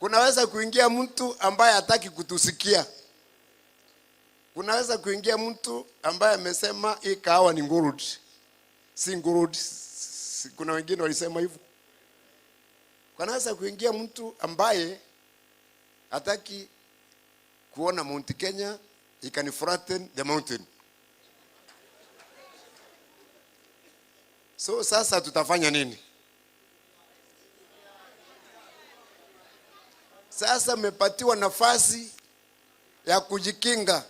Kunaweza kuingia mtu ambaye hataki kutusikia. Kunaweza kuingia mtu ambaye amesema hii kahawa ni ngurud. Si ngurud. Kuna wengine walisema hivyo. Kunaweza kuingia mtu ambaye hataki kuona Mount Kenya, he can flatten the mountain. So sasa tutafanya nini? Sasa mmepatiwa nafasi ya kujikinga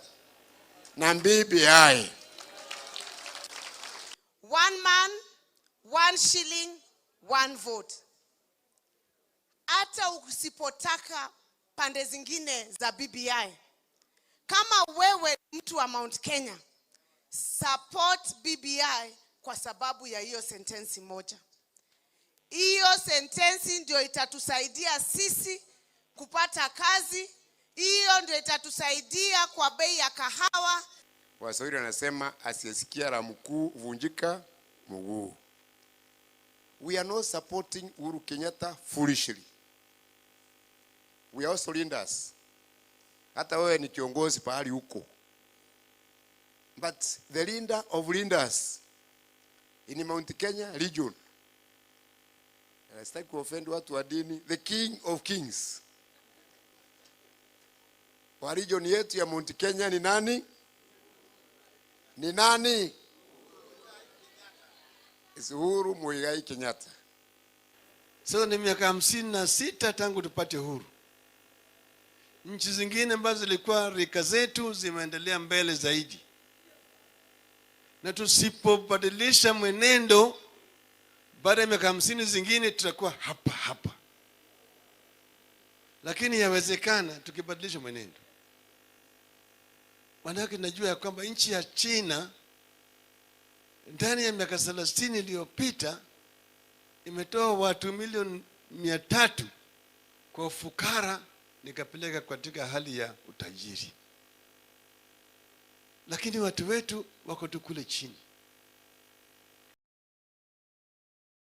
na BBI. One man, one shilling, one vote. Hata usipotaka pande zingine za BBI, kama wewe mtu wa Mount Kenya, support BBI kwa sababu ya hiyo sentensi moja. Hiyo sentensi ndio itatusaidia sisi kupata kazi. Hiyo ndio itatusaidia kwa bei ya kahawa. Waswahili wanasema asiyesikia la mkuu vunjika mguu. We are not supporting Uhuru Kenyatta foolishly. We are also leaders. Hata wewe ni kiongozi pahali huko. But the leader of leaders in Mount Kenya region, and I start to offend watu wa dini, the king of kings. Wa region yetu ya Mount Kenya ni nani? Ni nani? Uhuru Muigai Kenyatta. Sasa ni miaka 56 tangu tupate uhuru. Nchi zingine ambazo zilikuwa rika zetu zimeendelea mbele zaidi. Na tusipobadilisha mwenendo, baada ya miaka 50 zingine tutakuwa hapa. Lakini yawezekana tukibadilisha mwenendo. Manake najua ya kwamba nchi ya China ndani ya miaka 30 iliyopita imetoa watu milioni 300 kwa ufukara nikapeleka katika hali ya utajiri. Lakini watu wetu wako tu kule chini.